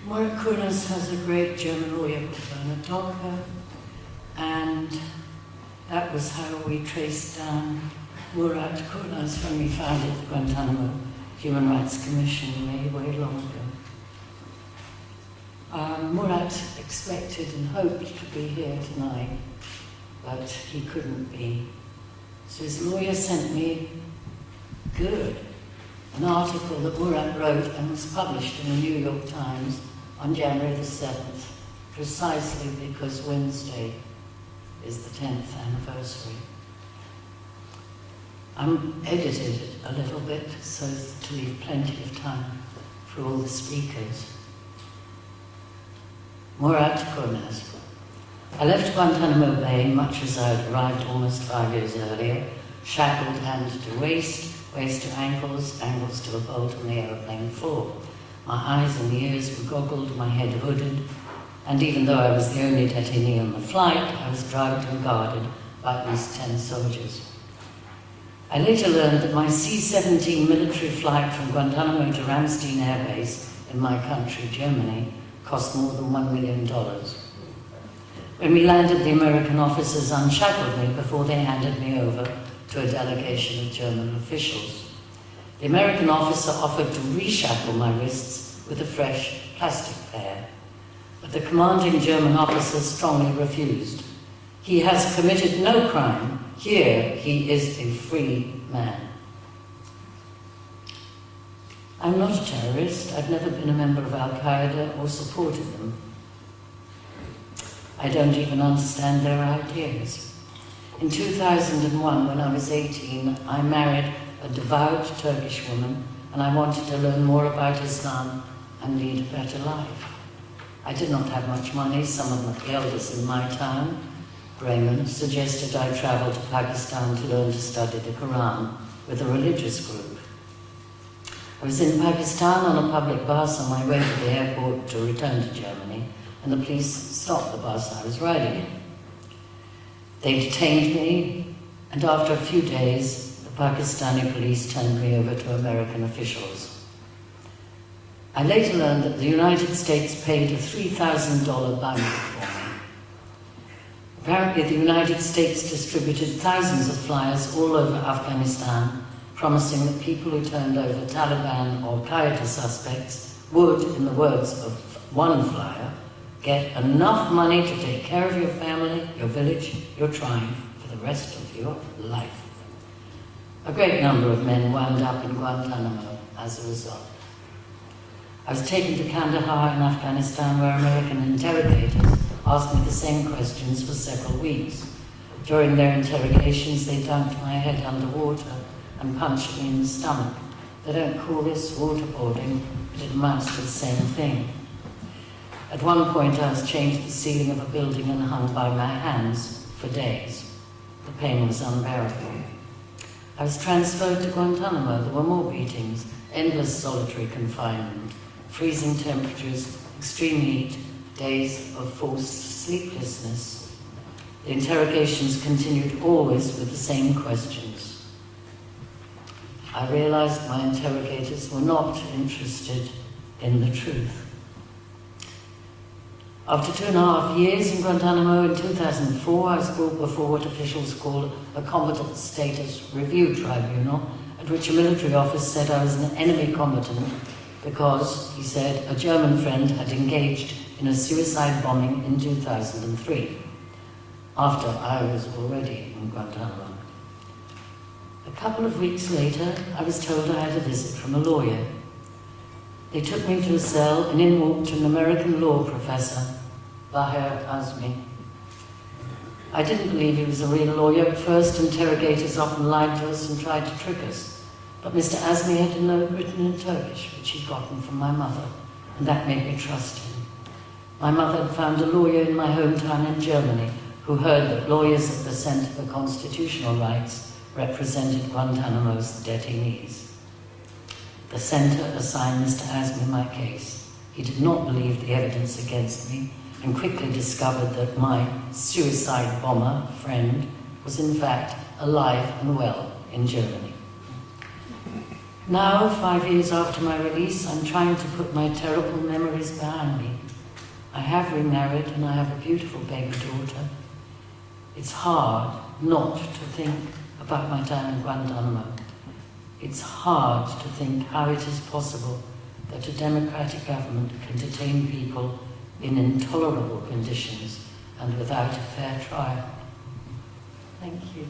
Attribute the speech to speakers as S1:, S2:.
S1: Murat Kurnaz has a great German lawyer, Werner Tonka, and that was how we traced down Murat Kurnaz when we founded the Guantanamo Human Rights Commission way long ago. Murat expected and hoped to be here tonight, but he couldn't be. So his lawyer sent me an article that Murat wrote and was published in the New York Times on January the 7th, precisely because Wednesday is the 10th anniversary. I'm edited it a little bit so as to leave plenty of time for all the speakers. Murat Kurnaz. I left Guantanamo Bay much as I had arrived almost 5 years earlier, shackled hand to waist, waist to ankles, ankles to a bolt on the aeroplane floor. My eyes and ears were goggled, my head hooded, and even though I was the only detainee on the flight, I was drugged and guarded by at least 10 soldiers. I later learned that my C-17 military flight from Guantanamo to Ramstein Air Base in my country, Germany, cost more than $1 million. When we landed, the American officers unshackled me before they handed me over to a delegation of German officials. The American officer offered to reshackle my wrists with a fresh plastic pair, but the commanding German officer strongly refused. He has committed no crime. Here he is a free man. I'm not a terrorist. I've never been a member of Al-Qaeda or supported them. I don't even understand their ideas. In 2001, when I was 18, I married a devout Turkish woman, and I wanted to learn more about Islam and lead a better life. I did not have much money. Some of the elders in my town, Bremen, suggested I travel to Pakistan to learn to study the Quran with a religious group. I was in Pakistan on a public bus on my way to the airport to return to Germany, and the police stopped the bus I was riding in. They detained me, and after a few days, the Pakistani police turned me over to American officials. I later learned that the United States paid a $3,000 bounty for me. Apparently, the United States distributed thousands of flyers all over Afghanistan, promising that people who turned over Taliban or Al-Qaeda suspects would, in the words of one flyer, get enough money to take care of your family, your village, your tribe for the rest of your life. A great number of men wound up in Guantanamo as a result. I was taken to Kandahar in Afghanistan, where American interrogators asked me the same questions for several weeks. During their interrogations, they dunked my head underwater and punched me in the stomach. They don't call this waterboarding, but it amounts to the same thing. At one point, I was chained to the ceiling of a building and hung by my hands for days. The pain was unbearable. I was transferred to Guantanamo. There were more beatings, endless solitary confinement, freezing temperatures, extreme heat, days of forced sleeplessness. The interrogations continued always with the same questions. I realized my interrogators were not interested in the truth. After 2.5 years in Guantanamo in 2004, I was brought before what officials call a combatant status review tribunal, at which a military officer said I was an enemy combatant because, he said, a German friend had engaged in a suicide bombing in 2003, after I was already in Guantanamo. A couple of weeks later, I was told I had a visit from a lawyer. They took me to a cell, and in walked an American law professor, Baher Azmi. I didn't believe he was a real lawyer at first. Interrogators often lied to us and tried to trick us. But Mr. Azmi had a note written in Turkish, which he'd gotten from my mother, and that made me trust him. My mother had found a lawyer in my hometown in Germany who heard that lawyers at the Center for Constitutional Rights represented Guantanamo's detainees. The center assigned Mr. Azmi my case. He did not believe the evidence against me and quickly discovered that my suicide bomber friend was in fact alive and well in Germany. Now, 5 years after my release, I'm trying to put my terrible memories behind me. I have remarried and I have a beautiful baby daughter. It's hard not to think about my time in Guantanamo. It's hard to think how it is possible that a democratic government can detain people in intolerable conditions and without a fair trial. Thank you.